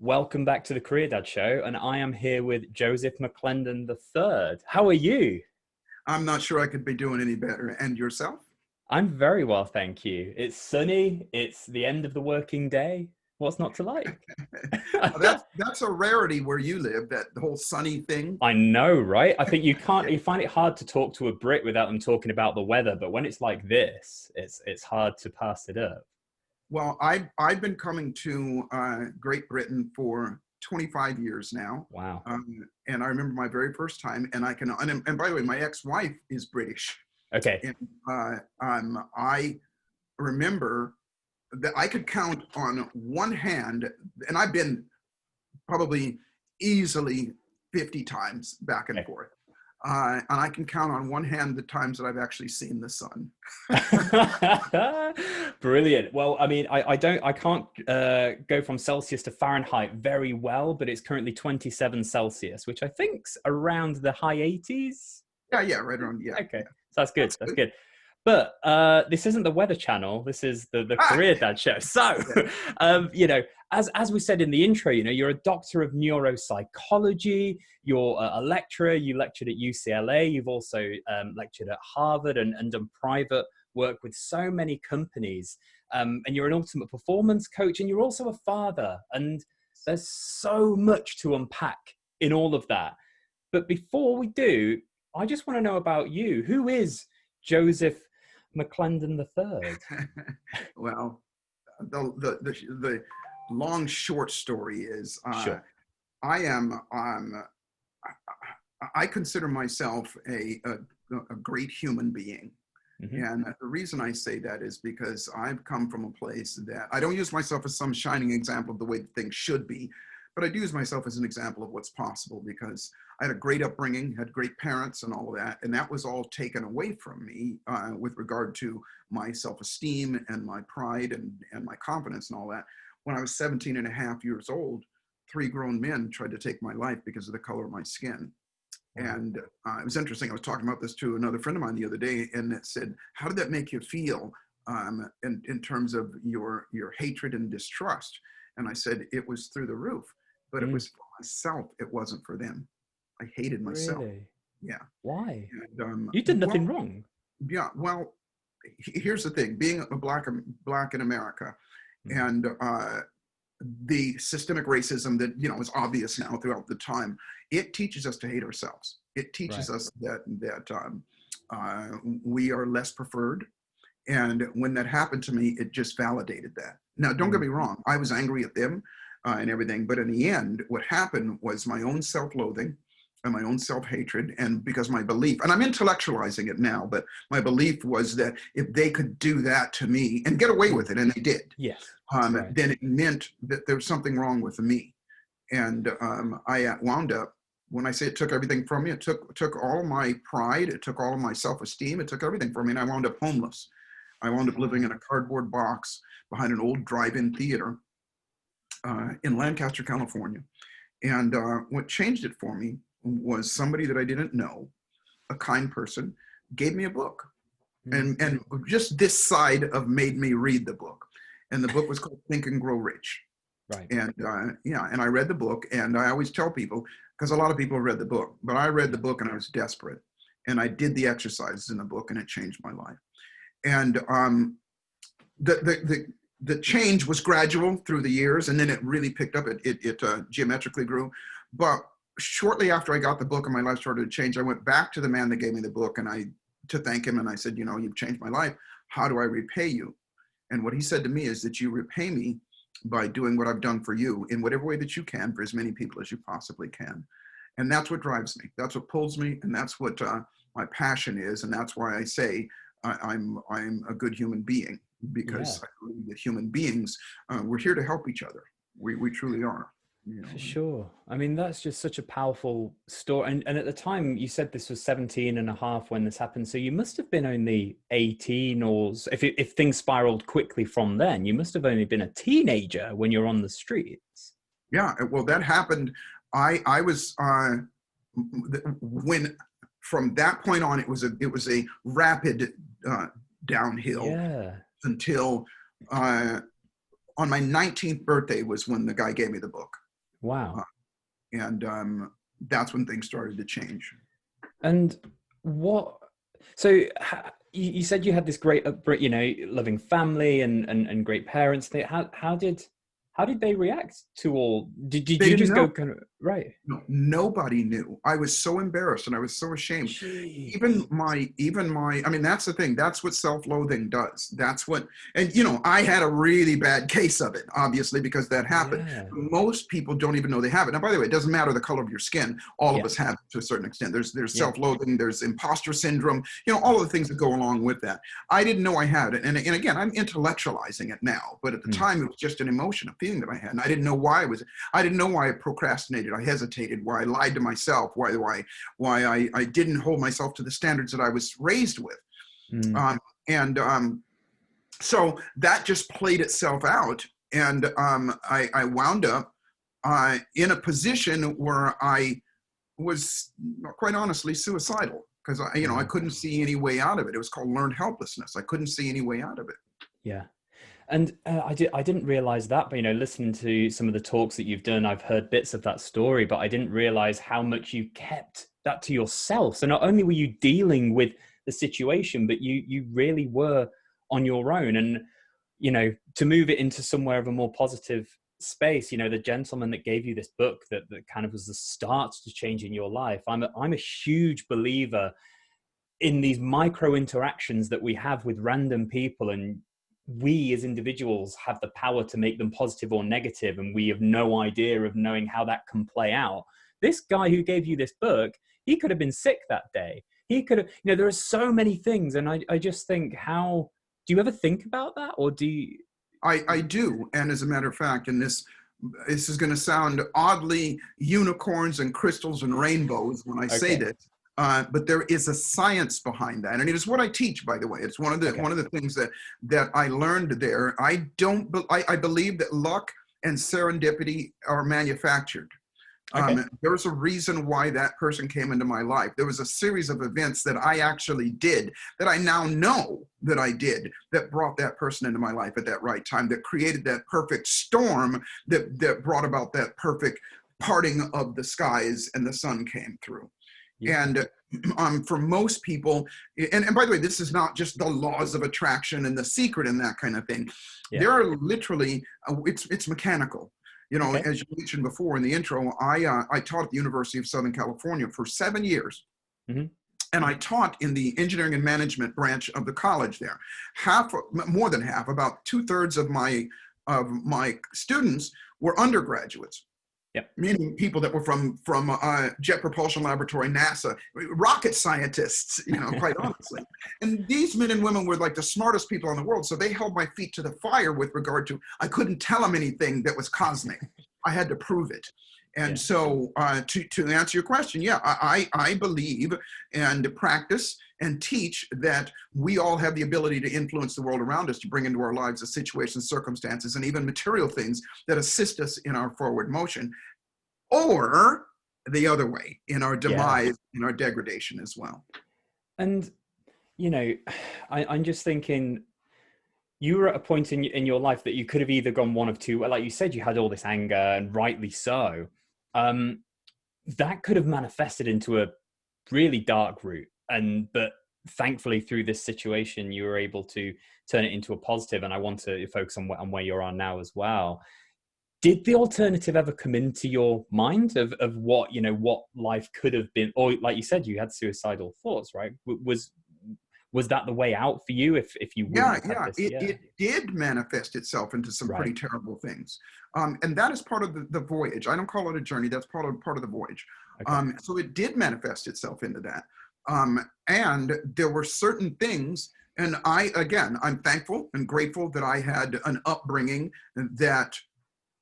Welcome back to the Career Dad Show, and I am here with Joseph McClendon III. How are you? I'm not sure I could be doing any better. And yourself? I'm very well, thank you. It's sunny, it's the end of the working day. What's not to like? That's a rarity where you live, that the whole sunny thing. I know, right? I think you find it hard to talk to a Brit without them talking about the weather, but when it's like this, it's hard to pass it up. Well, I've been coming to Great Britain for 25 years now. Wow. And I remember my very first time, and by the way, my ex-wife is British. Okay. And I remember that I could count on one hand, and I've been probably easily 50 times back and forth. And I can count on one hand the times that I've actually seen the sun. Brilliant. Well, I mean, I can't go from Celsius to Fahrenheit very well, but it's currently 27 Celsius, which I think's around the high 80s. Yeah, right around, yeah. Okay, so that's good. That's good. But this isn't the Weather Channel. This is the Career Dad Show. So, as we said in the intro, you're a Doctor of Neuropsychology. You're a lecturer. You lectured at UCLA. You've also lectured at Harvard and done private work with so many companies. And you're an ultimate performance coach. And you're also a father. And there's so much to unpack in all of that. But before we do, I just want to know about you. Who is Joseph McClendon III? Well, the long short story is Sure. I consider myself a great human being. Mm-hmm. And the reason I say that is because I've come from a place that I don't use myself as some shining example of the way things should be, but I do use myself as an example of what's possible, because I had a great upbringing, had great parents and all of that. And that was all taken away from me with regard to my self-esteem and my pride and my confidence and all that. When I was 17 and a half years old, 3 grown men tried to take my life because of the color of my skin. And it was interesting. I was talking about this to another friend of mine the other day, and it said, how did that make you feel in terms of your hatred and distrust? And I said, it was through the roof, but it was for myself. It wasn't for them. I hated myself. Really? Yeah. Why? And, You did nothing wrong. Yeah. Well, here's the thing: being a black in America, and the systemic racism that is obvious now throughout the time, it teaches us to hate ourselves. It teaches us that we are less preferred. And when that happened to me, it just validated that. Now, don't get me wrong; I was angry at them and everything, but in the end, what happened was my own self-loathing and my own self-hatred, and because my belief, and I'm intellectualizing it now, but my belief was that if they could do that to me and get away with it, and they did, yes, then it meant that there was something wrong with me. And I wound up, when I say it took everything from me, it took all my pride, it took all of my self-esteem, it took everything from me, and I wound up homeless. I wound up living in a cardboard box behind an old drive-in theater in Lancaster, California. And what changed it for me was somebody that I didn't know, a kind person, gave me a book. And just this side of made me read the book. And the book was called Think and Grow Rich. Right. And and I read the book, and I always tell people, because a lot of people have read the book, but I read the book and I was desperate. And I did the exercises in the book, and it changed my life. And the change was gradual through the years, and then it really picked up. It geometrically grew. But shortly after I got the book and my life started to change, I went back to the man that gave me the book to thank him. And I said, you've changed my life. How do I repay you? And what he said to me is that you repay me by doing what I've done for you in whatever way that you can for as many people as you possibly can. And that's what drives me. That's what pulls me. And that's what my passion is. And that's why I say I'm a good human being, because I believe that human beings, we're here to help each other. We truly are. For sure. I mean, that's just such a powerful story. And at the time, you said this was 17 and a half when this happened. So you must have been only 18, or if things spiraled quickly from then, you must have only been a teenager when you're on the streets. Yeah, well, that happened. I was, when from that point on, it was a rapid downhill until on my 19th birthday was when the guy gave me the book. Wow. And that's when things started to change. And what, so you said you had this great, you know, loving family and great parents. How did they react to all, did They you didn't just go know. kind of, right? No, nobody knew. I was so embarrassed and I was so ashamed. Jeez. I mean, that's the thing. That's what self-loathing does. That's what, and you know, I had a really bad case of it, obviously, because that happened. Yeah. Most people don't even know they have it. Now, by the way, it doesn't matter the color of your skin. All of Yeah. us have it to a certain extent. There's Yeah. self-loathing, there's imposter syndrome, you know, all of the things that go along with that. I didn't know I had it. And again, I'm intellectualizing it now, but at the Hmm. time it was just an emotion, a feeling that I had. And I didn't know why I didn't know why I procrastinated. I hesitated, why I lied to myself, why I didn't hold myself to the standards that I was raised with. Hmm. And so that just played itself out. And I wound up in a position where I was, quite honestly, suicidal, because I Wow. couldn't see any way out of it. It was called learned helplessness. I couldn't see any way out of it. Yeah. And I didn't realize that, but, you know, listening to some of the talks that you've done, I've heard bits of that story, but I didn't realize how much you kept that to yourself. So not only were you dealing with the situation, but you really were on your own. And, you know, to move it into somewhere of a more positive space, you know, the gentleman that gave you this book that kind of was the start to changing your life. I'm a huge believer in these micro interactions that we have with random people, and we as individuals have the power to make them positive or negative, and we have no idea of knowing how that can play out. This guy who gave you this book, he could have been sick that day. He could have, you know, there are so many things. And I just think, how do you ever think about that? Or do you? I do. And as a matter of fact, this is going to sound oddly unicorns and crystals and rainbows when I say Okay. this, but there is a science behind that, and it is what I teach. By the way, it's Okay. one of the things that I learned there. I believe that luck and serendipity are manufactured. Okay. There's a reason why that person came into my life. There was a series of events that I actually did, that I now know that I did, that brought that person into my life at that right time, that created that perfect storm, that brought about that perfect parting of the skies, and the sun came through. Yeah. And for most people, and by the way, this is not just the laws of attraction and the secret and that kind of thing. Yeah. There are literally, it's mechanical. You know, Okay. as you mentioned before in the intro, I taught at the University of Southern California for 7 years. Mm-hmm. And I taught in the engineering and management branch of the college there. More than half, about 2/3 of my students were undergraduates, Yep. meaning people that were from Jet Propulsion Laboratory, NASA, rocket scientists, you know, quite honestly. And these men and women were like the smartest people in the world. So they held my feet to the fire with regard to, I couldn't tell them anything that was cosmic. I had to prove it. And Yeah. so to answer your question, yeah, I believe and practice and teach that we all have the ability to influence the world around us, to bring into our lives the situations, circumstances, and even material things that assist us in our forward motion, or the other way, in our Yeah. demise, in our degradation as well. And, you know, I'm just thinking, you were at a point in your life that you could have either gone one of two. Like you said, you had all this anger, and rightly so. That could have manifested into a really dark route. But thankfully, through this situation, you were able to turn it into a positive. And I want to focus on where you're on now as well. Did the alternative ever come into your mind of what, you know, what life could have been? Or like you said, you had suicidal thoughts, right? Was that the way out for you if you wouldn't Yeah, have had yeah, this? it, Yeah. it did manifest itself into some Right. pretty terrible things. And that is part of the voyage. I don't call it a journey, that's part of the voyage. Okay. So it did manifest itself into that. And there were certain things, and I'm thankful and grateful that I had an upbringing that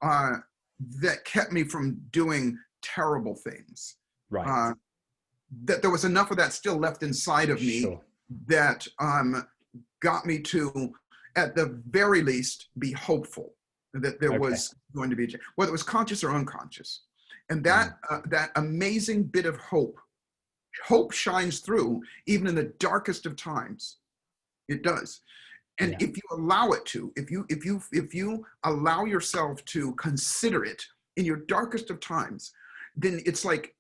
that kept me from doing terrible things. Right. Uh, that there was enough of that still left inside of me Sure. that got me to, at the very least, be hopeful that there Okay. was going to be a change, whether it was conscious or unconscious. And Mm. that amazing bit of hope shines through even in the darkest of times. It does. And Yeah. if you allow it to, if you allow yourself to consider it in your darkest of times, then it's like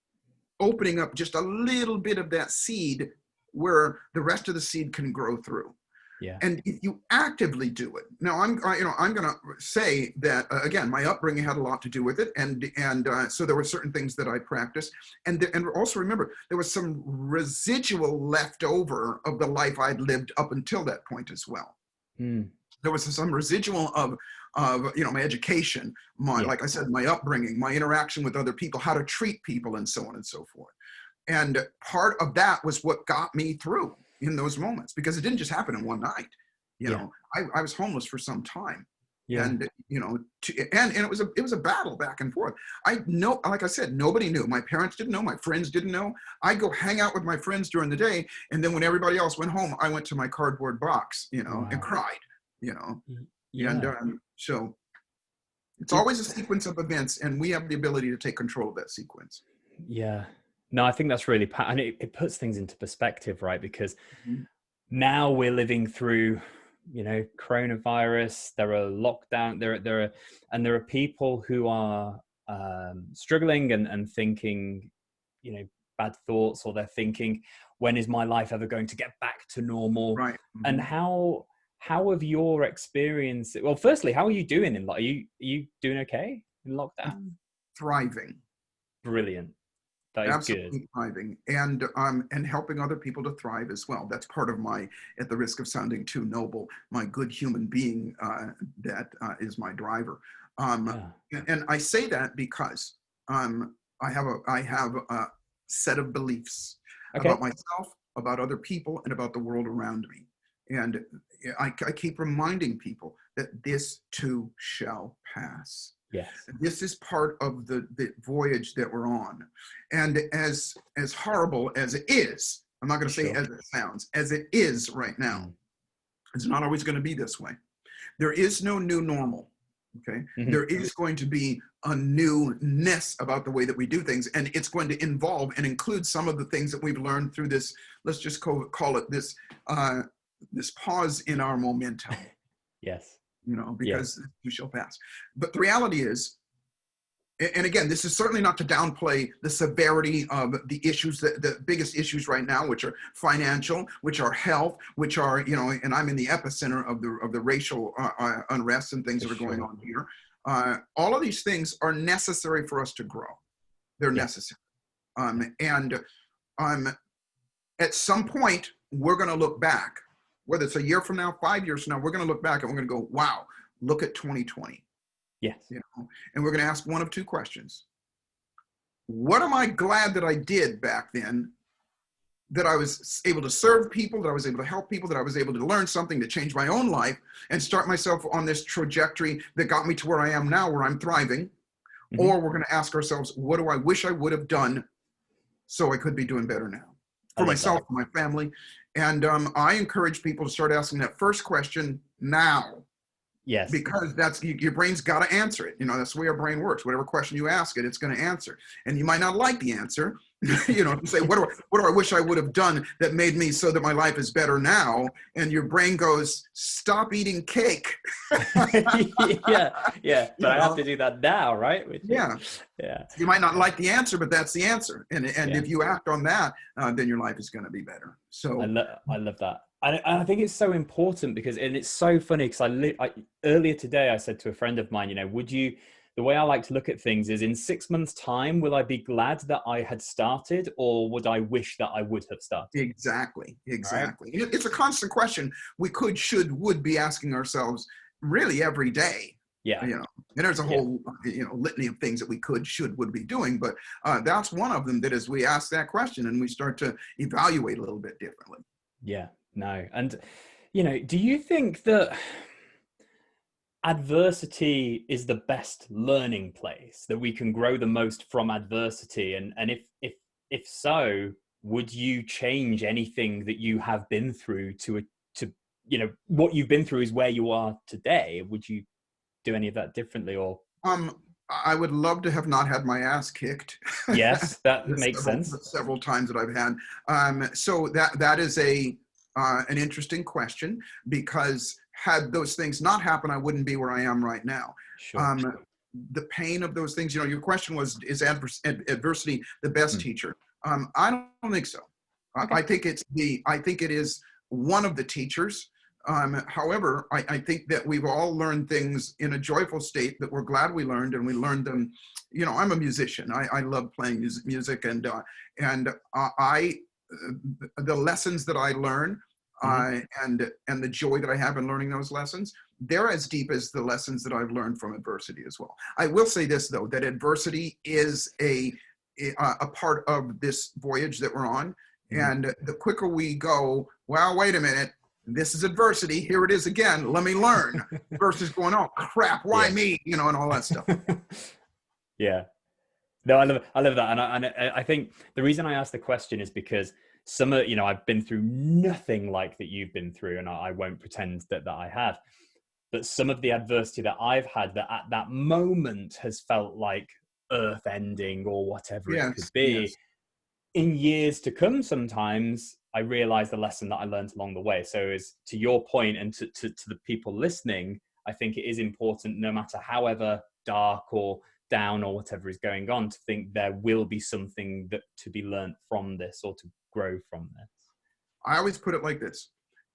opening up just a little bit of that seed where the rest of the seed can grow through. Yeah. And if you actively do it, now I'm going to say that again, my upbringing had a lot to do with it, and so there were certain things that I practiced, and also remember there was some residual left over of the life I'd lived up until that point as well. There was some residual of my education, like I said, my upbringing, my interaction with other people, how to treat people, and so on and so forth. And part of that was what got me through in those moments, because it didn't just happen in one night. I was homeless for some time. And and it was a battle back and forth. Like I said, nobody knew. My parents didn't know, my friends didn't know. I'd go hang out with my friends during the day, and then when everybody else went home, I went to my cardboard box, and cried, and so it's always a sequence of events, and we have the ability to take control of that sequence. No, I think that's really, and it puts things into perspective, right? Because now we're living through, coronavirus. There are lockdown. There are people who are struggling and thinking, bad thoughts, or they're thinking, when is my life ever going to get back to normal? Right. And how have your experience? Well, firstly, how are you doing in are you doing okay in lockdown? Thriving. Brilliant. That is absolutely good. Thriving, and helping other people to thrive as well. That's part of my, at the risk of sounding too noble, my good human being that is my driver. And I say that because I have a set of beliefs about myself, about other people, and about the world around me. And I keep reminding people that this too shall pass. Yes. This is part of the voyage that we're on. And as horrible as it is, I'm not going to say as it sounds, as it is right now, it's not always going to be this way. There is no new normal. Okay. There is going to be a newness about the way that we do things. And it's going to involve and include some of the things that we've learned through this, let's just call it this, this pause in our momentum. Yes. Because you shall pass. But the reality is, and again, this is certainly not to downplay the severity of the issues, the biggest issues right now, which are financial, which are health, which are, and I'm in the epicenter of the racial unrest and things that are going on here. All of these things are necessary for us to grow. They're necessary. And at some point, we're going to look back. Whether it's a year from now, 5 years from now, we're going to look back and we're going to go, wow, look at 2020. Yes. And we're going to ask one of two questions. What am I glad that I did back then, that I was able to serve people, that I was able to help people, that I was able to learn something to change my own life and start myself on this trajectory that got me to where I am now, where I'm thriving? Or we're going to ask ourselves, what do I wish I would have done so I could be doing better now? For myself, for my family. And I encourage people to start asking that first question now. Yes. Because that's, your brain's got to answer it. That's the way our brain works. Whatever question you ask it, it's going to answer. And you might not like the answer. You say, what do I wish I would have done that made me so that my life is better now? And your brain goes, stop eating cake. Yeah. But I have to do that now, right? Yeah. You might not like the answer, but that's the answer. And if you act on that, then your life is going to be better. So I love that. And I think it's so important because, and it's so funny because earlier today I said to a friend of mine, the way I like to look at things is, in 6 months' time, will I be glad that I had started, or would I wish that I would have started? Exactly. Right? It's a constant question we would be asking ourselves really every day. Yeah. And there's a whole, litany of things that we would be doing. But that's one of them, that as we ask that question and we start to evaluate a little bit differently. Yeah, no. And, do you think that adversity is the best learning place, that we can grow the most from adversity? And if so, would you change anything that you have been through to what you've been through is where you are today? Would you do any of that differently? Or I would love to have not had my ass kicked. Yes, that makes sense. Several times that I've had. So that is an interesting question, because had those things not happen, I wouldn't be where I am right now. Sure. the pain of those things. Your question was, is adversity the best teacher? I don't think so. Okay. I think it is one of the teachers. However, I think that we've all learned things in a joyful state that we're glad we learned, and we learned them. I'm a musician. I love playing music, and the lessons that I learn, and the joy that I have in learning those lessons, they're as deep as the lessons that I've learned from adversity as well. I will say this though, that adversity is a part of this voyage that we're on. And the quicker we go, well, wait a minute, this is adversity, here it is again, let me learn, versus going, oh crap, why me, and all that stuff. Yeah. No, I love that. And I think the reason I asked the question is because I've been through nothing like that you've been through, and I won't pretend that I have. But some of the adversity that I've had that at that moment has felt like earth ending or whatever it could be. Yes. In years to come, sometimes I realize the lesson that I learned along the way. So as to your point, and to the people listening, I think it is important, no matter however dark or down or whatever is going on, to think there will be something that to be learned from this or to grow from this. I always put it like this: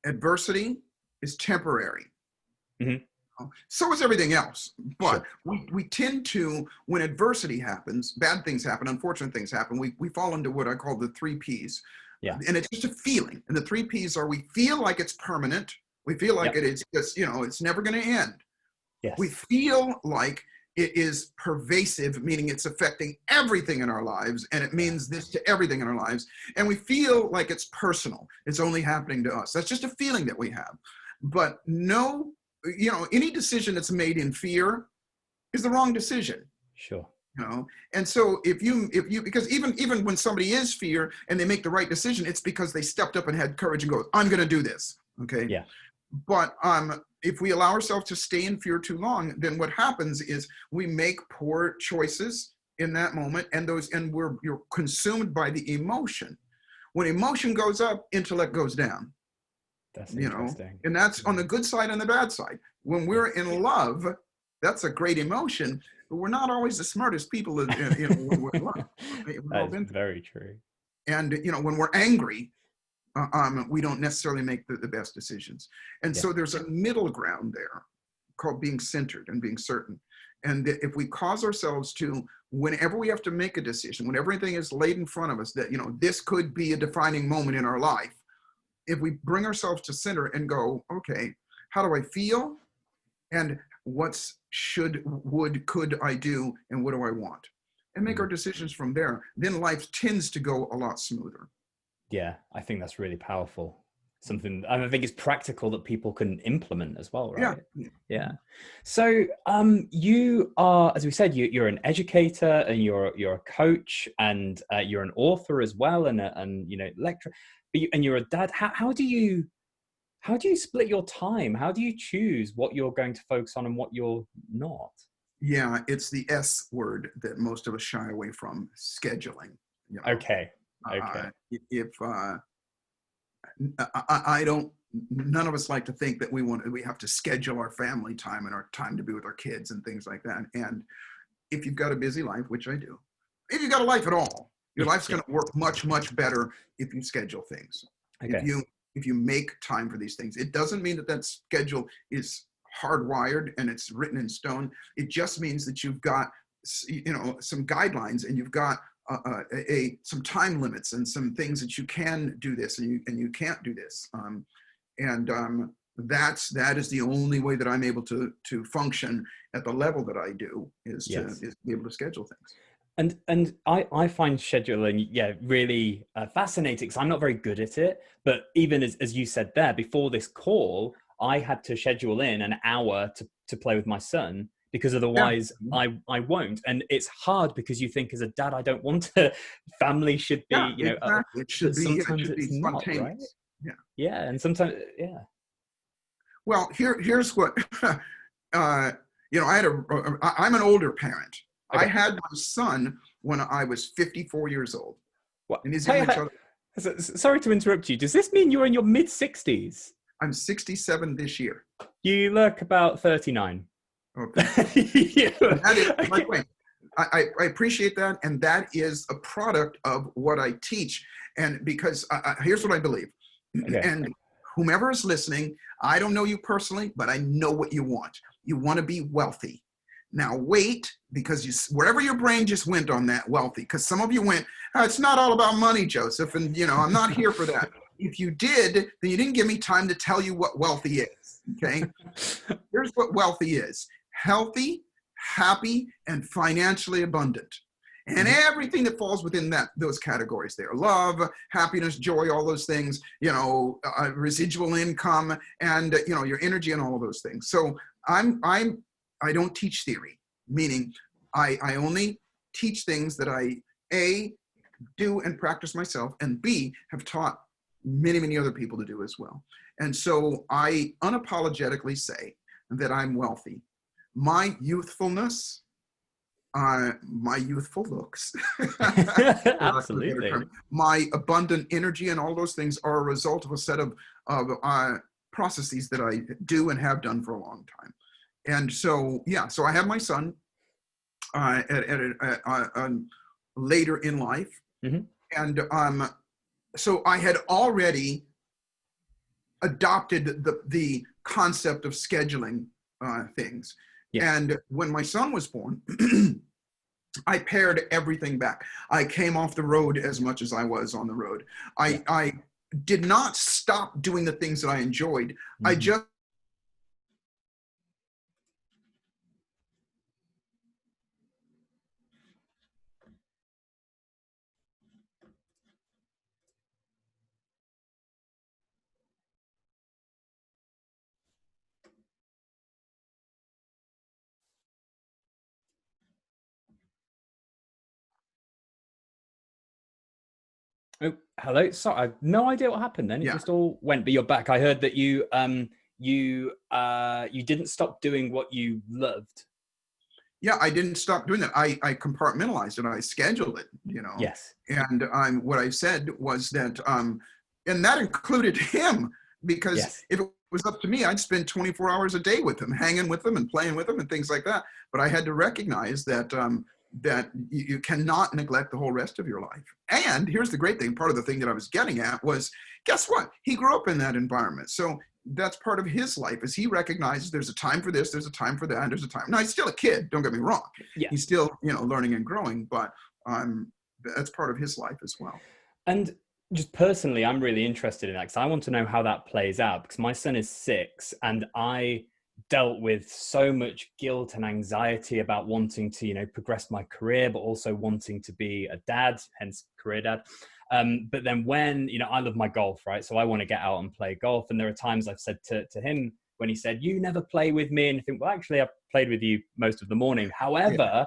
adversity is temporary. So is everything else. But we tend to, when adversity happens, bad things happen, unfortunate things happen, we fall into what I call the 3 Ps. Yeah. And it's just a feeling. And the 3 Ps are, we feel like it's permanent. We feel like it is just, it's never going to end. Yes. We feel like it is pervasive, meaning it's affecting everything in our lives, and it means this to everything in our lives. And we feel like it's personal. It's only happening to us. That's just a feeling that we have. But no, any decision that's made in fear is the wrong decision. Sure. And so if you, because even when somebody is fear and they make the right decision, it's because they stepped up and had courage and go, I'm going to do this. Okay. Yeah. But if we allow ourselves to stay in fear too long, then what happens is we make poor choices in that moment, and you're consumed by the emotion. When emotion goes up, intellect goes down. That's interesting. And that's on the good side and the bad side. When we're in love, that's a great emotion, but we're not always the smartest people when we're in love. That's very true. And when we're angry, we don't necessarily make the best decisions. And so there's a middle ground there called being centered and being certain. And if we cause ourselves to, whenever we have to make a decision, when everything is laid in front of us, that this could be a defining moment in our life, if we bring ourselves to center and go, okay, how do I feel? And what could I do? And what do I want? And make our decisions from there. Then life tends to go a lot smoother. Yeah, I think that's really powerful. Something I think is practical that people can implement as well, right? Yeah. So you are, as we said, you're an educator, and you're a coach, and you're an author as well, and lecturer. And you're a dad. How do you split your time? How do you choose what you're going to focus on and what you're not? Yeah, it's the S word that most of us shy away from: scheduling. Okay. None of us like to think that we have to schedule our family time and our time to be with our kids and things like that. And if you've got a busy life, which I do, if you've got a life at all, your life's going to work much, much better if you schedule things. Okay. If you make time for these things. It doesn't mean that schedule is hardwired and it's written in stone. It just means that you've got, some guidelines, and you've got some time limits and some things that you can do this and you can't do this. That is the only way that I'm able to function at the level that I do, is to be able to schedule things. And I find scheduling, really fascinating, because I'm not very good at it. But even as you said there, before this call, I had to schedule in an hour to play with my son, because otherwise I won't. And it's hard, because you think as a dad, I don't want to, family should be, exactly. It should be, sometimes it's not, right? Yeah. And sometimes, Well, here's what, I'm an older parent. Okay. I had my son when I was 54 years old. What? And he's sorry to interrupt you. Does this mean you're in your mid-60s? I'm 67 this year. You look about 39. Oh, thank you. Yeah. And that is, by the Okay. way, I appreciate that. And that is a product of what I teach. And because here's what I believe. Okay. And whomever is listening, I don't know you personally, but I know what you want. You want to be wealthy. Now wait, because wherever your brain just went on that wealthy, because some of you went, oh, it's not all about money, Joseph. And, I'm not here for that. If you did, then you didn't give me time to tell you what wealthy is. Okay. Here's what wealthy is: healthy, happy, and financially abundant. And everything that falls within those categories there: love, happiness, joy, all those things, residual income, and your energy and all of those things. So I don't teach theory, meaning I only teach things that I A, do and practice myself, and B, have taught many, many other people to do as well. And so I unapologetically say that I'm wealthy. My youthfulness, my youthful looks, for lack of a better Absolutely. term, my abundant energy and all those things are a result of a set of processes that I do and have done for a long time. And so, yeah, so I have my son later in life. Mhm. And so I had already adopted the concept of scheduling things. Yeah. And when my son was born, I pared everything back. I came off the road as much as I was on the road. Yeah. I did not stop doing the things that I enjoyed. I Mhm. just Oh, hello. Sorry, I have no idea what happened then. It yeah. just all went, but you're back. I heard that you didn't stop doing what you loved. Yeah, I didn't stop doing that. I compartmentalized it. I scheduled it. Yes. And what I said was that, and that included him, because Yes. if it was up to me, I'd spend 24 hours a day with him, hanging with him and playing with him and things like that. But I had to recognize that that you cannot neglect the whole rest of your life. And here's the great thing: part of the thing that I was getting at was, guess what? He grew up in that environment, so that's part of his life, is he recognizes there's a time for this, there's a time for that, and there's a time. Now, he's still a kid, don't get me wrong. Yeah. He's still, learning and growing, but that's part of his life as well. And just personally, I'm really interested in that because I want to know how that plays out, because my son is 6 and I dealt with so much guilt and anxiety about wanting to, progress my career, but also wanting to be a dad, hence career dad. But then when, I love my golf, right? So I want to get out and play golf. And there are times I've said to him when he said, you never play with me. And I think, well, actually, I've played with you most of the morning. Yeah. However,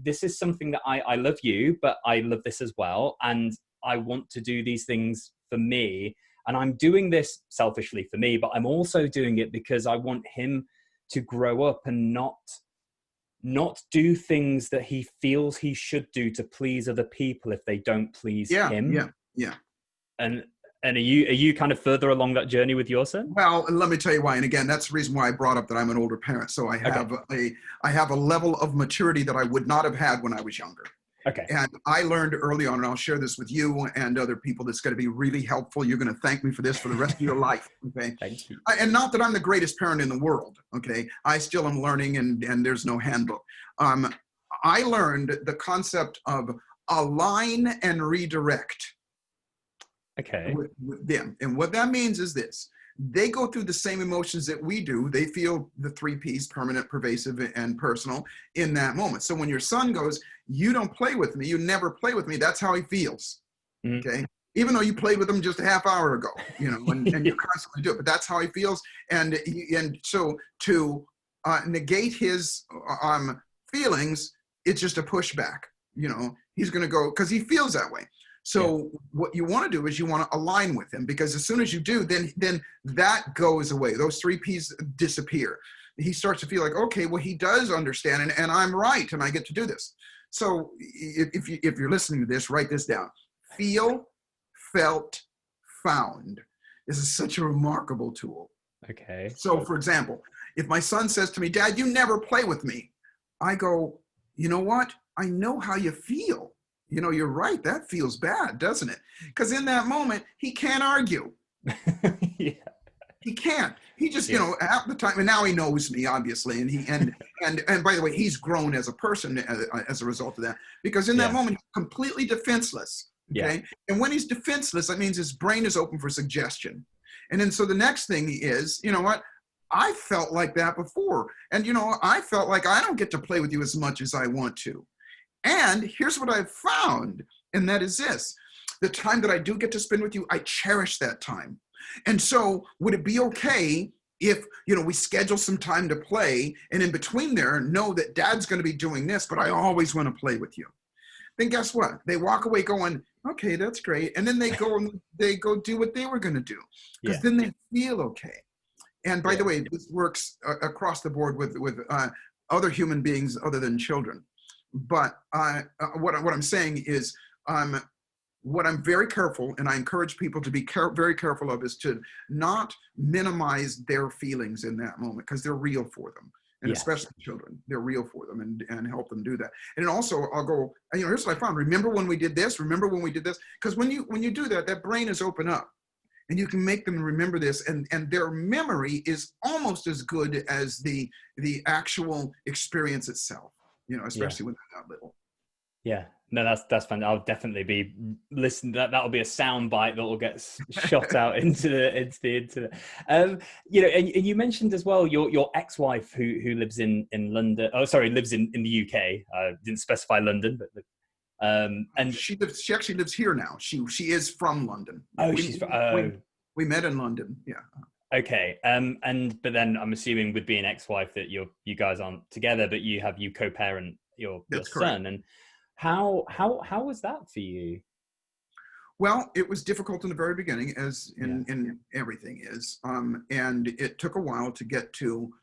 this is something that I love you, but I love this as well. And I want to do these things for me. And I'm doing this selfishly for me, but I'm also doing it because I want him to grow up and not do things that he feels he should do to please other people if they don't please Yeah. him. Yeah. Yeah. And are you kind of further along that journey with your son? Well, and let me tell you why. And again, that's the reason why I brought up that I'm an older parent. So I Okay. have a level of maturity that I would not have had when I was younger. Okay. And I learned early on, and I'll share this with you and other people, that's going to be really helpful. You're going to thank me for this for the rest of your life. Okay. Thank you. And not that I'm the greatest parent in the world. Okay. I still am learning, and there's no handbook. I learned the concept of align and redirect Okay. with them. And what that means is this: they go through the same emotions that we do. They feel the 3 Ps: permanent, pervasive, and personal, in that moment. So when your son goes, you don't play with me, you never play with me, that's how he feels. Mm. Okay. Even though you played with him just a half hour ago, and you constantly do it, but that's how he feels. And so to negate his feelings, it's just a pushback. He's going to go, because he feels that way. So Yeah. what you want to do is you want to align with him, because as soon as you do, then that goes away. Those 3 Ps disappear. He starts to feel like, okay, well, he does understand, and I'm right, and I get to do this. So if you're listening to this, write this down: feel, felt, found. This is such a remarkable tool. Okay. So, for example, If my son says to me, Dad, you never play with me, I go, you know what? I know how you feel. You know, you're right. That feels bad, doesn't it? Because in that moment, he can't argue. Yeah. He can't. He just, you Yeah. know, at the time, and now he knows me, obviously, and by the way, he's grown as a person as a result of that. Because in that Yeah. moment, he's completely defenseless. Yeah. Okay, and when he's defenseless, that means his brain is open for suggestion. And then so the next thing is, you know what? I felt like that before, and you know, I felt like I don't get to play with you as much as I want to. And here's what I've found, and that is this: the time that I do get to spend with you, I cherish that time. And so would it be okay if, you know, we schedule some time to play, and in between there, know that Dad's going to be doing this, but I always want to play with you? Then guess what? They walk away going, okay, that's great. And then they go do what they were going to do, because Yeah. then they feel okay. And by Yeah. the way, this works across the board with other human beings other than children. But what I'm saying is, what I'm very careful, and I encourage people to be very careful of, is to not minimize their feelings in that moment, because they're real for them. And Yeah. especially children, they're real for them, and help them do that. And also I'll go, you know, here's what I found. Remember when we did this? Remember when we did this? Because when you do that, that brain is open up, and you can make them remember this, and their memory is almost as good as the actual experience itself, you know, Yeah. especially when they're that little. Yeah, no, that's fun. I'll definitely be listening. That'll be a sound bite that will get shot out into the internet. You know, and you mentioned as well your ex-wife who lives in London. Oh, sorry, lives in the UK. Didn't specify London, but and She actually lives here now. She is from London. oh, We met in London. Yeah. okay. And but then I'm assuming with being ex-wife that you guys aren't together, but you co-parent your That's son. correct. And how was that for you? Well, it was difficult in the very beginning, as Yeah. in everything is, and it took a while to get to,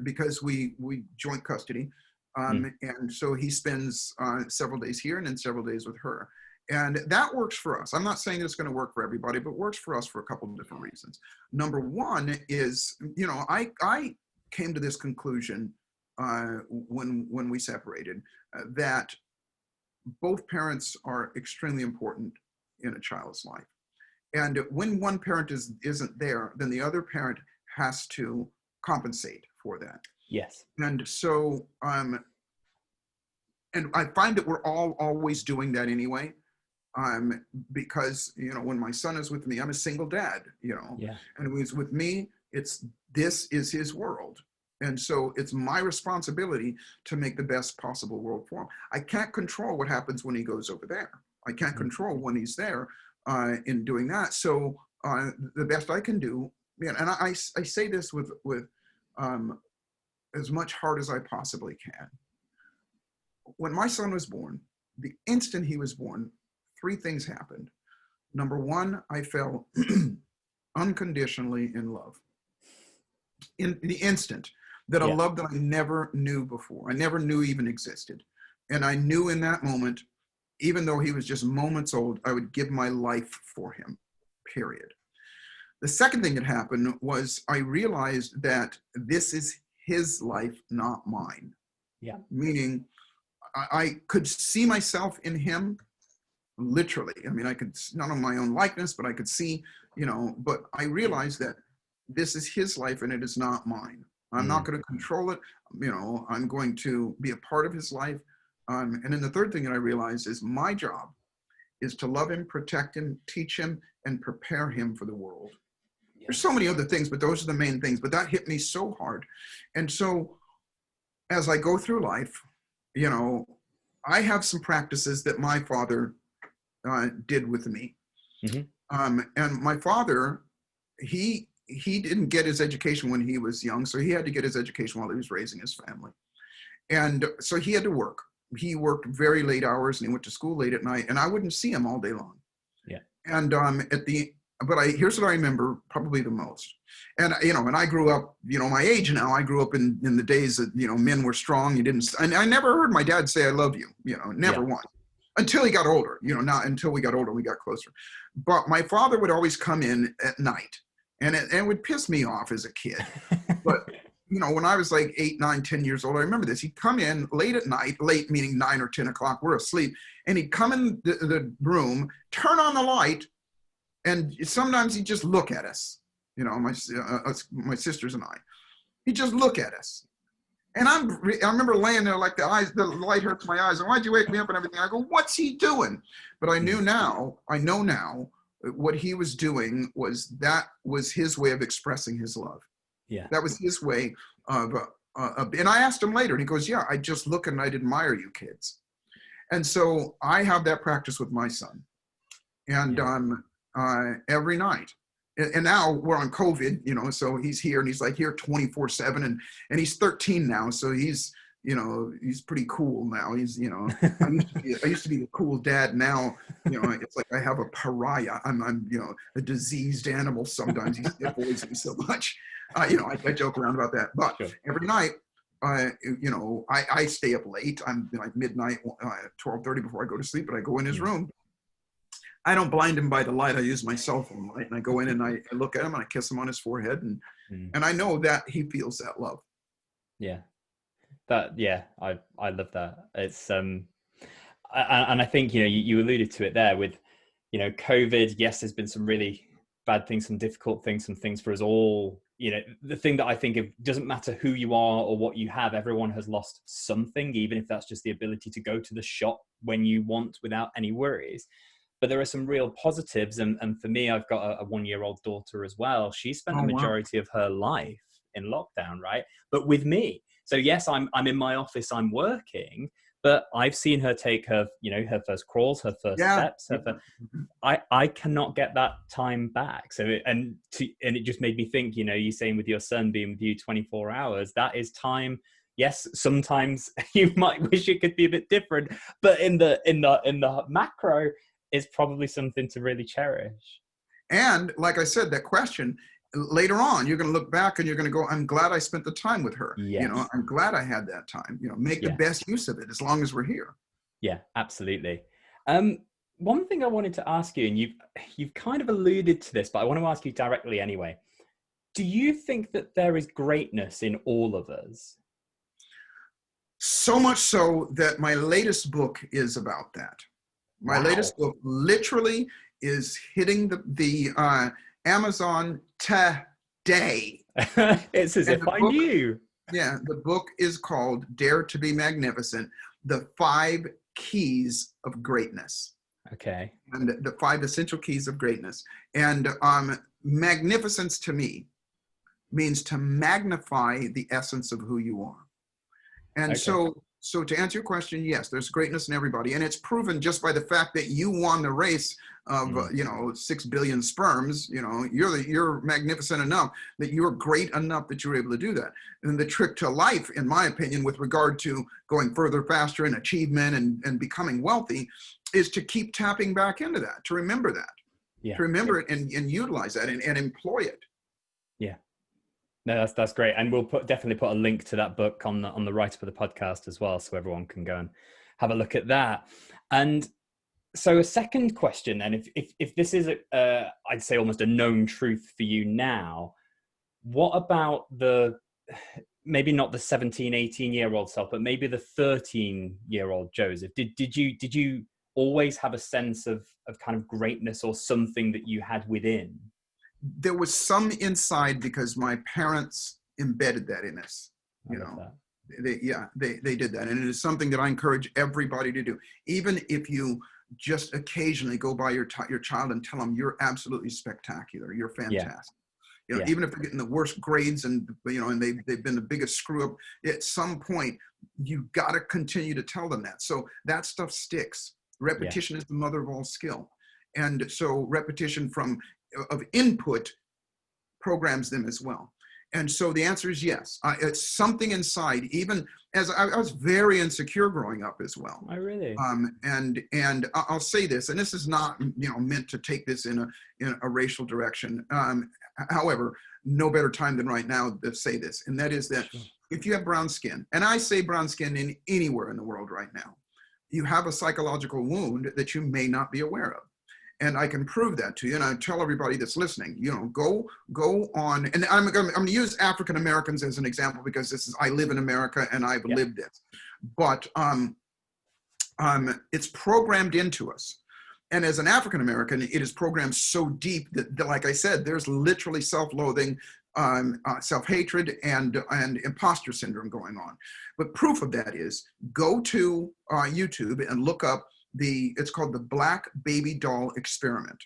because we joint custody, and so he spends several days here and then several days with her, and that works for us. I'm not saying it's going to work for everybody, but works for us for a couple of different reasons. Number one is, you know, I came to this conclusion when we separated, that both parents are extremely important in a child's life. And when one parent isn't there, then the other parent has to compensate for that. Yes. And so, and I find that we're all always doing that anyway, because, you know, when my son is with me, I'm a single dad, you know, Yeah. and when he's with me, this is his world. And so it's my responsibility to make the best possible world for him. I can't control what happens when he goes over there. I can't control when he's there in doing that. So the best I can do, and I say this with as much heart as I possibly can. When my son was born, the instant he was born, three things happened. Number one, I fell unconditionally in love. In the instant. That a love that I never knew before. I never knew even existed. And I knew in that moment, even though he was just moments old, I would give my life for him, period. The second thing that happened was I realized that this is his life, not mine. Yeah. Meaning I could see myself in him, literally. I mean, I could, not on my own likeness, but I could see, you know, but I realized that this is his life and it is not mine. I'm not going to control it. You know, I'm going to be a part of his life. And then the third thing that I realized is my job is to love him, protect him, teach him, and prepare him for the world. Yeah. There's so many other things, but those are the main things. But that hit me so hard. And so as I go through life, you know, I have some practices that my father did with me. And my father, he didn't get his education when he was young, so he had to get his education while he was raising his family. And so he had to work. He worked very late hours and he went to school late at night, and I wouldn't see him all day long. Yeah. And here's what I remember probably the most. And, you know, and I grew up, you know, my age now, I grew up in the days that, you know, men were strong. And I never heard my dad say, I love you, you know, never once. Until he got older, you know, not until we got older, we got closer. But my father would always come in at night. And it would piss me off as a kid. you know, when I was like 8, 9, 10 years old, I remember this. He'd come in late at night, late meaning 9 or 10 o'clock, we're asleep, and he'd come in the room, turn on the light, and sometimes he'd just look at us, you know, my sisters and I. He'd just look at us. And I remember laying there like the light hurts my eyes. And why'd you wake me up and everything? I go, what's he doing? But I know now, what he was doing that was his way of expressing his love. Yeah. That was his way of, and I asked him later, and he goes, yeah, I just look and I'd admire you kids. And so I have that practice with my son. And every night. And now we're on COVID, you know, so he's here and he's like here 24/7, and he's 13 now. So he's, you know, he's pretty cool now. He's, you know, I used to be the cool dad. Now, you know, it's like I have a pariah. I'm, you know, a diseased animal. Sometimes he avoids me so much. You know, I joke around about that, but sure. Every night, you know, I stay up late. I'm like midnight, 12:30 before I go to sleep, but I go in his room. I don't blind him by the light. I use my cell phone light, and I go in and I look at him and I kiss him on his forehead, and I know that he feels that love. Yeah, I love that. It's and I think, you know, you alluded to it there with, you know, COVID. Yes, there's been some really bad things, some difficult things, some things for us all. You know, the thing that I think of, doesn't matter who you are or what you have, everyone has lost something, even if that's just the ability to go to the shop when you want without any worries. But there are some real positives. And for me, I've got a 1-year-old daughter as well. She spent the majority of her life in lockdown, right? But with me. So yes, I'm in my office, I'm working, but I've seen her take her, you know, her first crawls, her first steps. I cannot get that time back. So, and it just made me think, you know, you're saying with your son being with you 24 hours, that is time. Yes, sometimes you might wish it could be a bit different, but in the macro, is probably something to really cherish. And like I said, that question, later on, you're going to look back and you're going to go, I'm glad I spent the time with her. Yes. You know, I'm glad I had that time. You know, make the best use of it as long as we're here. Yeah, absolutely. One thing I wanted to ask you, and you've kind of alluded to this, but I want to ask you directly anyway. Do you think that there is greatness in all of us? So much so that my latest book is about that. My latest book literally is hitting the Amazon today. It's as if I knew. Yeah, the book is called Dare to be Magnificent, The 5 Keys of Greatness. Okay. And the 5 essential keys of greatness. And magnificence to me means to magnify the essence of who you are. And so to answer your question, yes, there's greatness in everybody. And it's proven just by the fact that you won the race of, you know, 6 billion sperms. You know, you're magnificent enough that you're great enough that you're able to do that. And the trick to life, in my opinion, with regard to going further, faster, and achievement and becoming wealthy, is to keep tapping back into that, to remember that, to remember it and utilize that and employ it. Yeah. No, that's great. And we'll definitely put a link to that book on the write-up of the podcast as well, so everyone can go and have a look at that. And so a second question then, if this is, I'd say almost a known truth for you now, what about maybe not the 17, 18-year-old self, but maybe the 13-year-old Joseph? Did you always have a sense of kind of greatness or something that you had within? There was some inside because my parents embedded that in us. You know, they did that. And it is something that I encourage everybody to do. Even if you just occasionally go by your child and tell them you're absolutely spectacular, you're fantastic. You know, even if they're getting the worst grades and, you know, and they've been the biggest screw up, at some point, you got to continue to tell them that. So that stuff sticks. Repetition is the mother of all skill. And so repetition of input programs them as well. And so the answer is yes. It's something inside, even as I was very insecure growing up as well. Oh, really? And I'll say this, and this is not, you know, meant to take this in a racial direction. However, no better time than right now to say this. And that is that if you have brown skin, and I say brown skin in anywhere in the world right now, you have a psychological wound that you may not be aware of. And I can prove that to you. And I tell everybody that's listening, you know, go on. And I'm going to use African Americans as an example because this is, I live in America and I've Yeah. lived this. But it's programmed into us. And as an African American, it is programmed so deep that, like I said, there's literally self-loathing, self-hatred, and imposter syndrome going on. But proof of that is go to YouTube and look up it's called the Black Baby Doll Experiment.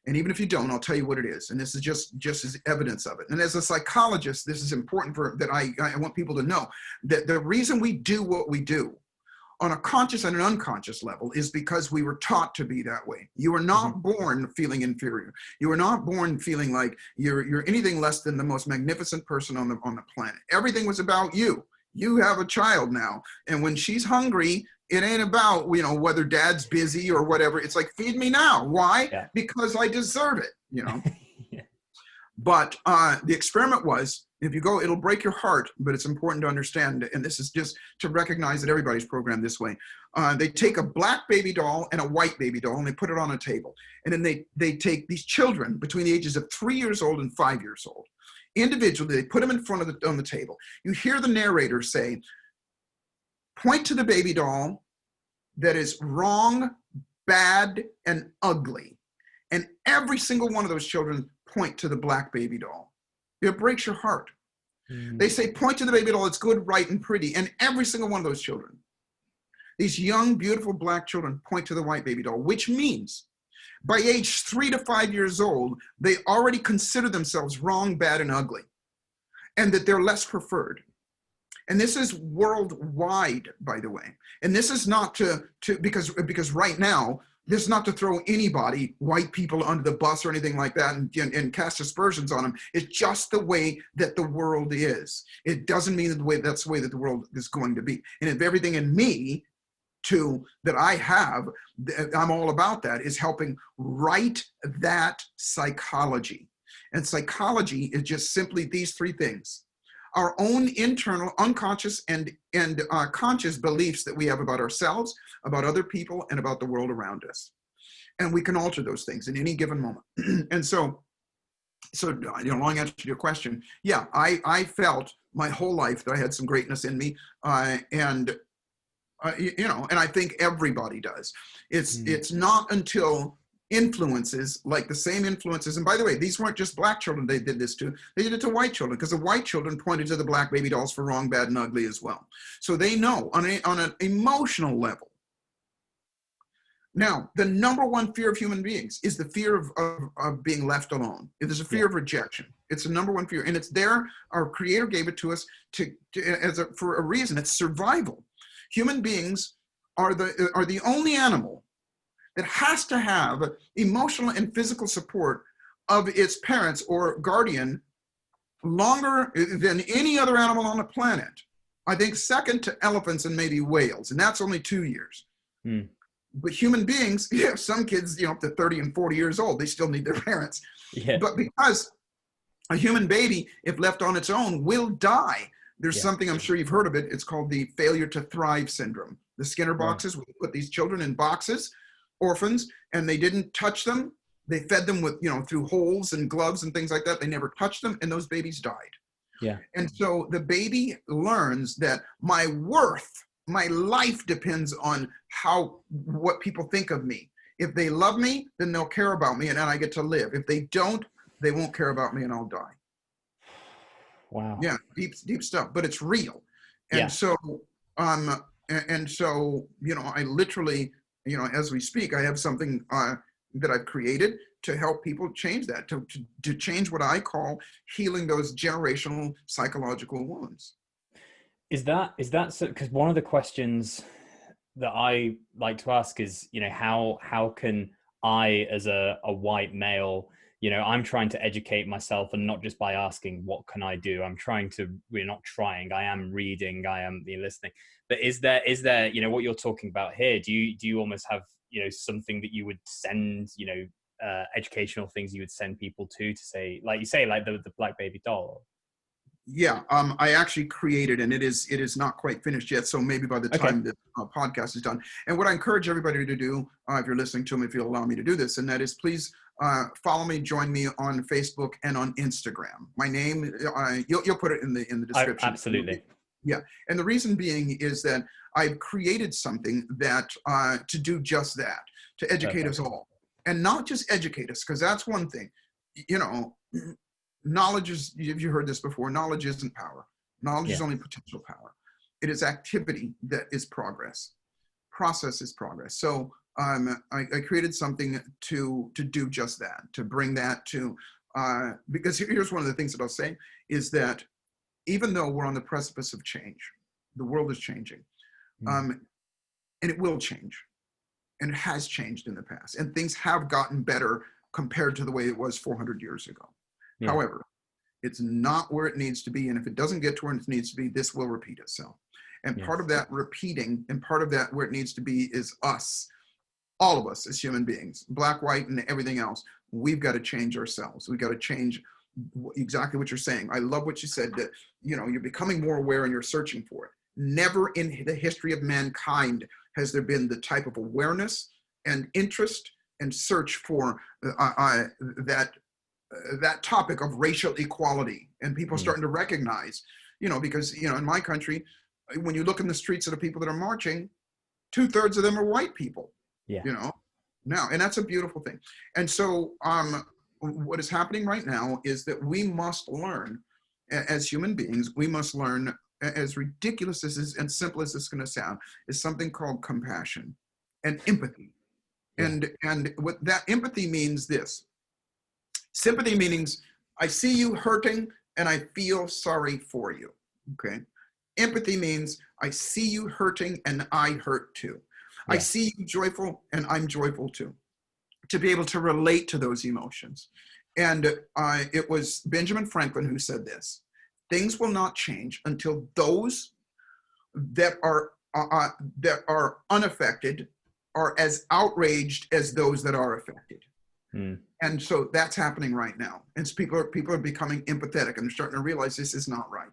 And even if you don't, I'll tell you what it is. And this is just as evidence of it. And as a psychologist, this is important I want people to know that the reason we do what we do on a conscious and an unconscious level is because we were taught to be that way. You were not born feeling inferior. You were not born feeling like you're anything less than the most magnificent person on the planet. Everything was about you. You have a child now, and when she's hungry, it ain't about, you know, whether dad's busy or whatever. It's like, feed me now. Why? Yeah. Because I deserve it, you know. Yeah. But the experiment was, if you go, it'll break your heart, but it's important to understand, and this is just to recognize that everybody's programmed this way. They take a black baby doll and a white baby doll, and they put it on a table. And then they take these children between the ages of 3 years old and 5 years old. Individually, they put them in front of on the table. You hear the narrator say, point to the baby doll that is wrong, bad, and ugly. And every single one of those children point to the black baby doll. It breaks your heart. They say, point to the baby doll that's good, right, and pretty. And every single one of those children, these young, beautiful black children, point to the white baby doll, which means by age 3 to 5 years old, they already consider themselves wrong, bad, and ugly, and that they're less preferred. And this is worldwide, by the way. And this is not because right now, this is not to throw anybody, white people, under the bus or anything like that and cast aspersions on them. It's just the way that the world is. It doesn't mean that's the way that the world is going to be. And if everything in me that I have, I'm all about that, is helping write that psychology. And psychology is just simply these three things: our own internal, unconscious, and conscious beliefs that we have about ourselves, about other people, and about the world around us. And we can alter those things in any given moment. And so, you know, long answer to your question, yeah, I felt my whole life that I had some greatness in me, you know, and I think everybody does. It's not until influences, like the same influences, and by the way, these weren't just black children they did this to, they did it to white children, because the white children pointed to the black baby dolls for wrong, bad, and ugly as well. So they know on an emotional level. Now, the number one fear of human beings is the fear of being left alone. There's a fear of rejection. It's the number one fear, and it's there. Our Creator gave it to us for a reason. It's survival. Human beings are the only animal that has to have emotional and physical support of its parents or guardian longer than any other animal on the planet. I think second to elephants and maybe whales, and that's only 2 years. But human beings, yeah, some kids, you know, up to 30 and 40 years old, they still need their parents. Yeah. But because a human baby, if left on its own, will die. There's something, I'm sure you've heard of it. It's called the failure to thrive syndrome. The Skinner boxes, we put these children in boxes, orphans, and they didn't touch them. They fed them with, you know, through holes and gloves and things like that. They never touched them, and those babies died. Yeah. And so the baby learns that my worth, my life depends on what people think of me. If they love me, then they'll care about me, and then I get to live. If they don't, they won't care about me, and I'll die. Wow. Yeah, deep stuff, but it's real. And so, you know, I literally, you know, as we speak, I have something that I've created to help people change that, to change what I call healing those generational psychological wounds. Is that so? Because one of the questions that I like to ask is, you know, how can I, as a white male, you know, I'm trying to educate myself, and not just by asking, what can I do? We're not trying, I am reading, I am listening. But is there, you know, what you're talking about here, do you almost have, you know, something that you would send, you know, educational things you would send people to say, like you say, like the black baby doll? Yeah, I actually created, and it is not quite finished yet. So maybe by the Okay. time the podcast is done. And what I encourage everybody to do, if you're listening to me, if you'll allow me to do this, and that is please follow me, join me on Facebook and on Instagram. My name, you'll put it in the description. Absolutely. Yeah, and the reason being is that I've created something that to do just that, to educate us all, and not just educate us, because that's one thing, you know. Knowledge is, have you heard this before? Knowledge isn't power. Knowledge is only potential power. It is activity that is progress. Process is progress. So I created something to do just that, to bring that to, because here's one of the things that I'll say is that even though we're on the precipice of change, the world is changing, and it will change, and it has changed in the past, and things have gotten better compared to the way it was 400 years ago. Yeah. However, it's not where it needs to be. And if it doesn't get to where it needs to be, this will repeat itself. And part of that repeating, and part of that where it needs to be is us, all of us as human beings, black, white, and everything else. We've got to change ourselves. We've got to change exactly what you're saying. I love what you said, that, you know, you're becoming more aware and you're searching for it. Never in the history of mankind has there been the type of awareness and interest and search for that topic of racial equality, and people starting to recognize, you know, because, you know, in my country, when you look in the streets of the people that are marching, 2/3 of them are white people, you know, now, and that's a beautiful thing. And so what is happening right now is that we must learn as human beings, we must learn, as ridiculous as this and simple as this is going to sound, is something called compassion and empathy. And what that empathy means this. Sympathy means I see you hurting and I feel sorry for you, okay? Empathy means I see you hurting and I hurt too. I see you joyful and I'm joyful too. To be able to relate to those emotions. And it was Benjamin Franklin who said this: things will not change until those that are unaffected are as outraged as those that are affected. And so that's happening right now. And so people are becoming empathetic, and they're starting to realize this is not right.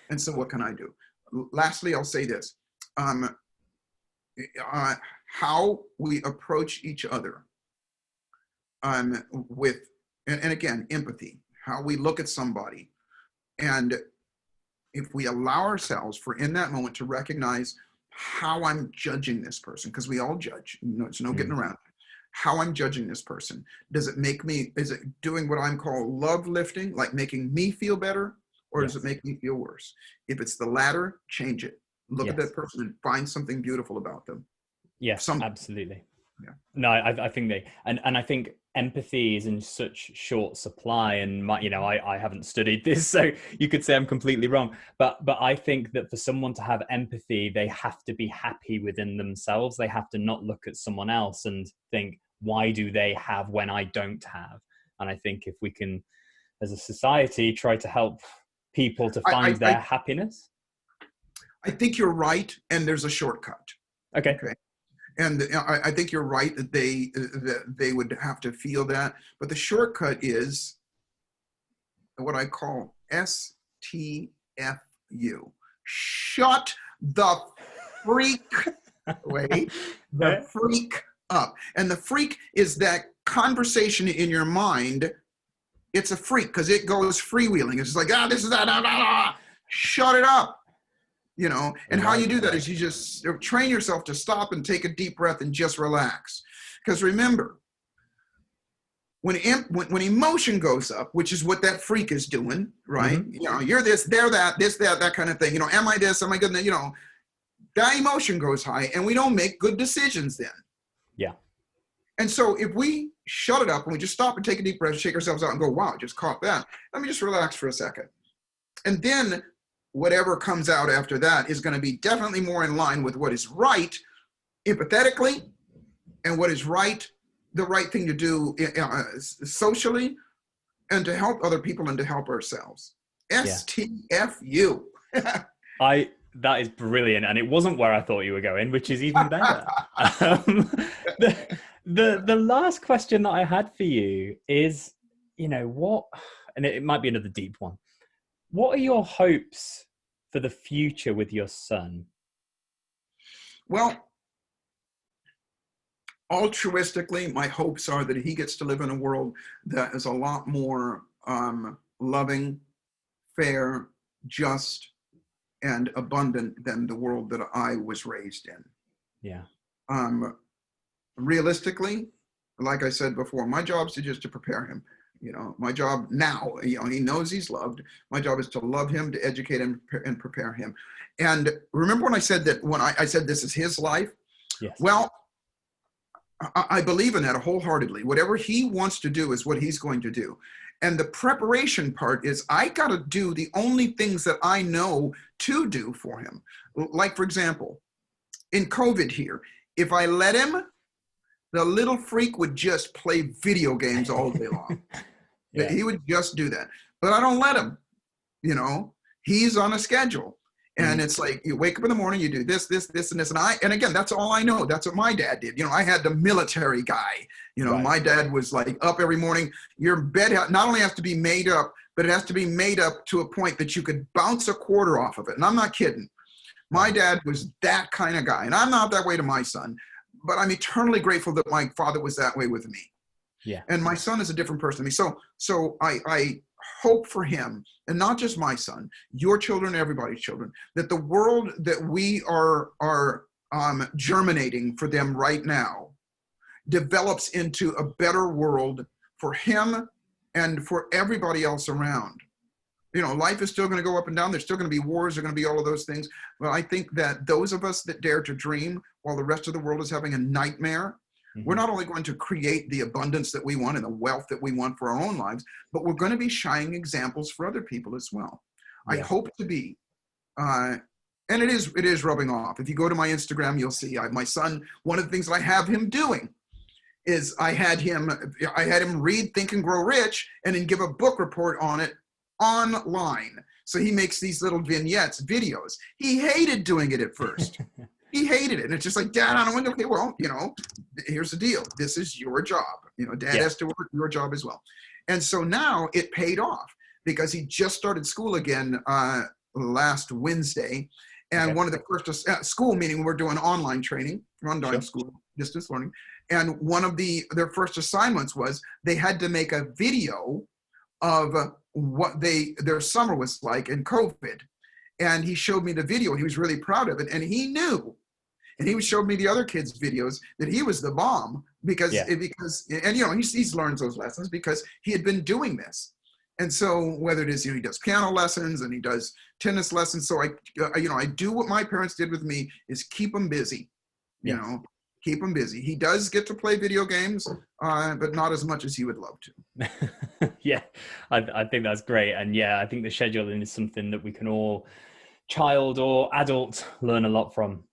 And so what can I do? Lastly, I'll say this. How we approach each other with, and again, empathy, how we look at somebody. And if we allow ourselves for in that moment to recognize how I'm judging this person, because we all judge, you know, it's no getting around it. How I'm judging this person. Does it make me, is it doing what I'm called love lifting, like making me feel better, or does it make me feel worse? If it's the latter, change it. Look at that person and find something beautiful about them. Yes, absolutely. Yeah. No, I think and I think empathy is in such short supply, and you know, I haven't studied this, so you could say I'm completely wrong. But I think that for someone to have empathy, they have to be happy within themselves. They have to not look at someone else and think, why do they have when I don't have? And I think if we can, as a society, try to help people to find their happiness. I think you're right, and there's a shortcut. Okay. And I think you're right that they would have to feel that. But the shortcut is what I call STFU. Shut the freak, the freak up. And the freak is that conversation in your mind. It's a freak because it goes freewheeling. It's like, this is that, shut it up. You know, and how you do that is you just train yourself to stop and take a deep breath and just relax. Because remember, when emotion goes up, which is what that freak is doing, right? You know, you're this, they're that, this, that kind of thing. You know, am I this? Am I good? You know, that emotion goes high, and we don't make good decisions then. Yeah. And so if we shut it up and we just stop and take a deep breath, shake ourselves out and go, wow, I just caught that. Let me just relax for a second. And then whatever comes out after that is going to be definitely more in line with what is right, empathetically, and what is right, the right thing to do socially, and to help other people and to help ourselves. STFU. That is brilliant, and it wasn't where I thought you were going, which is even better. The last question that I had for you is, you know, what, and it might be another deep one. What are your hopes for the future with your son? Well, altruistically, my hopes are that he gets to live in a world that is a lot more loving, fair, just, and abundant than the world that I was raised in. Yeah. Realistically, like I said before, my job is just to prepare him. My job now, he knows he's loved. My job is to love him, to educate him, and prepare him. And remember when I said that, when I said this is his life? Yes. Well, I believe in that wholeheartedly. Whatever he wants to do is what he's going to do. And the preparation part is I got to do the only things that I know to do for him. Like, for example, in COVID here, if I let him, the little freak would just play video games all day long. Yeah. He would just do that. But I don't let him. He's on a schedule. And it's like, you wake up in the morning, you do this, this, this, and this. And again, that's all I know. That's what my dad did. I had the military guy. Right. My dad was like up every morning. Your bed not only has to be made up, but it has to be made up to a point that you could bounce a quarter off of it. And I'm not kidding. My dad was that kind of guy. And I'm not that way to my son, but I'm eternally grateful that my father was that way with me. Yeah. And my son is a different person than me. So I hope for him, and not just my son, your children, everybody's children, that the world that we are germinating for them right now develops into a better world for him and for everybody else around. Life is still going to go up and down. There's still going to be wars. There's going to be all of those things. But I think that those of us that dare to dream while the rest of the world is having a nightmare, we're not only going to create the abundance that we want and the wealth that we want for our own lives, but we're going to be shining examples for other people as well. Yeah. I hope to be, and it is rubbing off. If you go to my Instagram, you'll see my son, one of the things that I have him doing is I had him read Think and Grow Rich and then give a book report on it online. So he makes these little vignettes, videos. He hated doing it at first. He hated it. And it's just like, Dad, I don't want to. Okay, well, here's the deal. This is your job. Dad has to work your job as well. And so now it paid off because he just started school again last Wednesday. And one of the first school, meaning we're doing online training, online school, distance learning. And one of their first assignments was they had to make a video of what their summer was like in COVID. And he showed me the video. He was really proud of it. And he knew. And he showed me the other kids' videos that he was the bomb because he learns those lessons because he had been doing this. And so whether it is, he does piano lessons and he does tennis lessons. So I do what my parents did with me is keep him busy, keep him busy. He does get to play video games, but not as much as he would love to. Yeah, I think that's great. And yeah, I think the scheduling is something that we can all, child or adult, learn a lot from.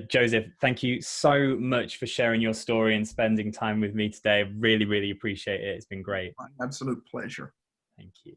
Joseph, thank you so much for sharing your story and spending time with me today. Really, really appreciate it. It's been great. My absolute pleasure. Thank you.